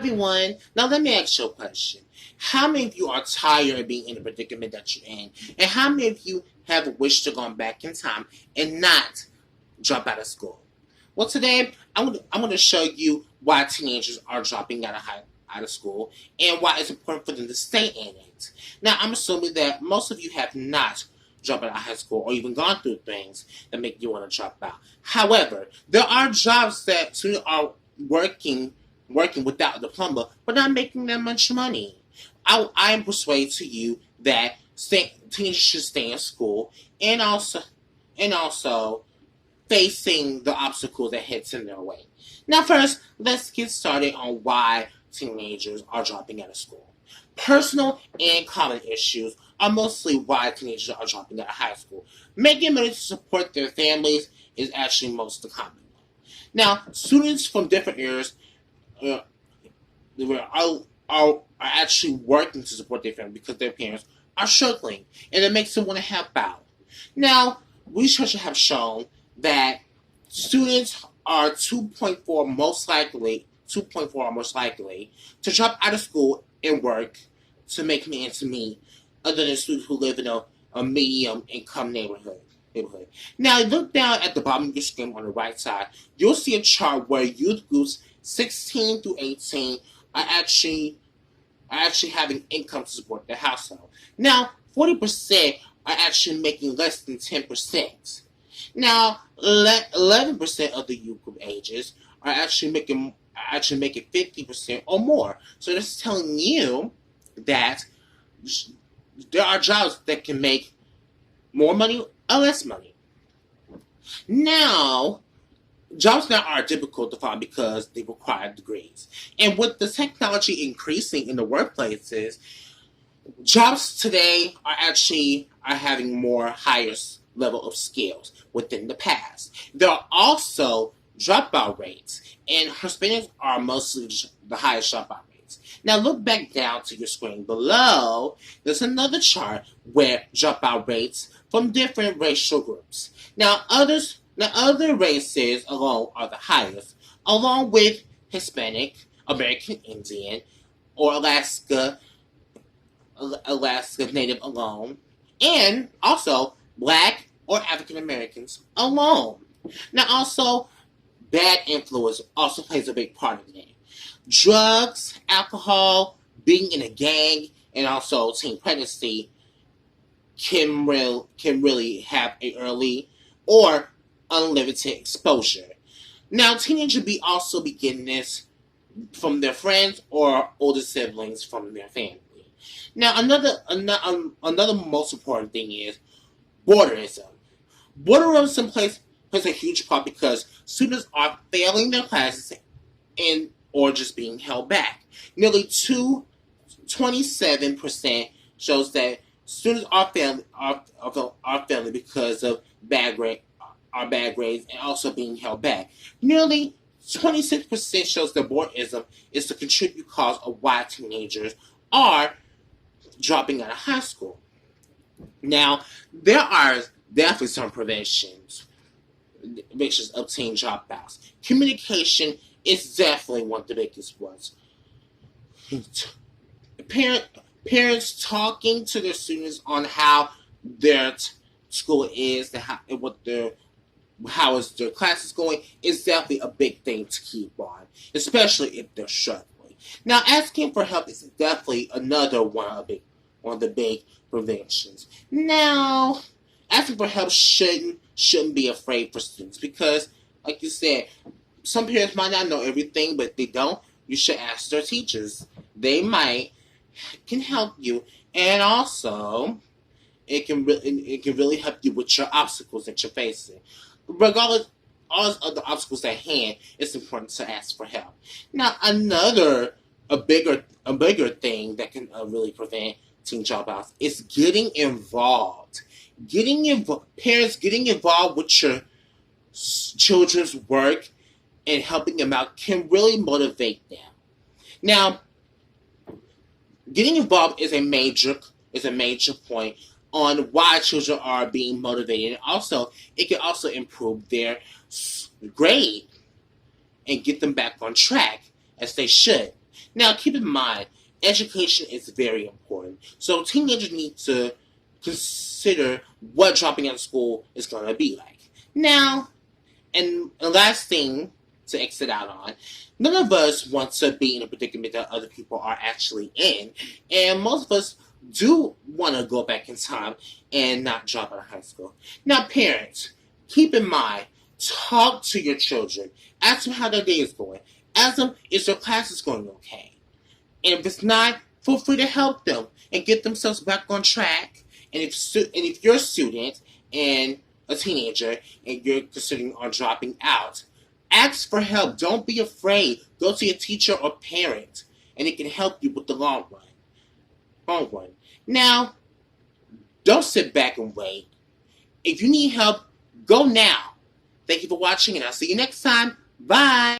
everyone. Now let me ask you a question. How many of you are tired of being in the predicament that you're in? And how many of you have wished to go back in time and not drop out of school? Well, today I'm going to show you why teenagers are dropping out of school and why it's important for them to stay in it. Now, I'm assuming that most of you have not dropped out of high school or even gone through things that make you want to drop out. However, there are jobs that students are working without a diploma, but not making that much money. I am persuaded to you that teenagers should stay in school and also facing the obstacles that hits in their way. Now, first, let's get started on why teenagers are dropping out of school. Personal and common issues are mostly why teenagers are dropping out of high school. Making money to support their families is actually most the common one. Now, students from different areas are actually working to support their family because their parents are struggling, and it makes them want to help out. Now, research have shown that students are 2.4 most likely to drop out of school and work to make ends meet, other than students who live in a medium income neighborhood. Now, look down at the bottom of your screen on the right side. You'll see a chart where youth groups 16 through 18 are actually having income to support their household. Now, 40% are actually making less than 10%. Now, 11% of the youth group ages are actually making 50% or more. So this is telling you that there are jobs that can make more money or less money. Now, jobs now are difficult to find because they require degrees. And with the technology increasing in the workplaces, jobs today are having more higher level of skills within the past. There are also dropout rates, and Hispanics are mostly the highest dropout rates. Now look back down to your screen below. There's another chart where dropout rates from different racial groups. Now other races alone are the highest, along with Hispanic, American Indian, or Alaska Native alone, and also Black or African Americans alone. Now also, bad influence also plays a big part of it. Drugs, alcohol, being in a gang, and also teen pregnancy can really have a early or unlimited exposure. Now, teenagers also be getting this from their friends or older siblings from their family. Now, another most important thing is borderism. Borderism plays a huge part because students are failing their classes or just being held back. Nearly 27% shows that students are failing because of bad grades and also being held back. Nearly 26% shows that boredom is the contributing cause of why teenagers are dropping out of high school. Now, there are definitely some preventions of teen dropouts. Communication is definitely one of the biggest ones. Parents talking to their students on how their school is and how is their classes going is definitely a big thing to keep on, especially if they're struggling. Now, asking for help is definitely another one of the big preventions. Now, asking for help shouldn't be afraid for students because, like you said, some parents might not know everything, but if they don't, you should ask their teachers. They can help you, and also it can really help you with your obstacles that you're facing. Regardless of the obstacles at hand, it's important to ask for help. Now, a bigger thing that can really prevent teen dropouts is getting involved. Parents getting involved with your children's work and helping them out can really motivate them. Now, getting involved is a major point on why children are being motivated. Also, it can also improve their grade and get them back on track as they should. Now, keep in mind, education is very important. So teenagers need to consider what dropping out of school is going to be like. Now, and the last thing to exit out on, none of us want to be in a predicament that other people are actually in. And most of us do want to go back in time and not drop out of high school. Now, parents, keep in mind, talk to your children. Ask them how their day is going. Ask them, is their classes going okay? And if it's not, feel free to help them and get themselves back on track. And if you're a student and a teenager and you're considering on dropping out, ask for help. Don't be afraid. Go to your teacher or parent, and it can help you with the long run. Long run. Now, don't sit back and wait. If you need help, go now. Thank you for watching, and I'll see you next time. Bye.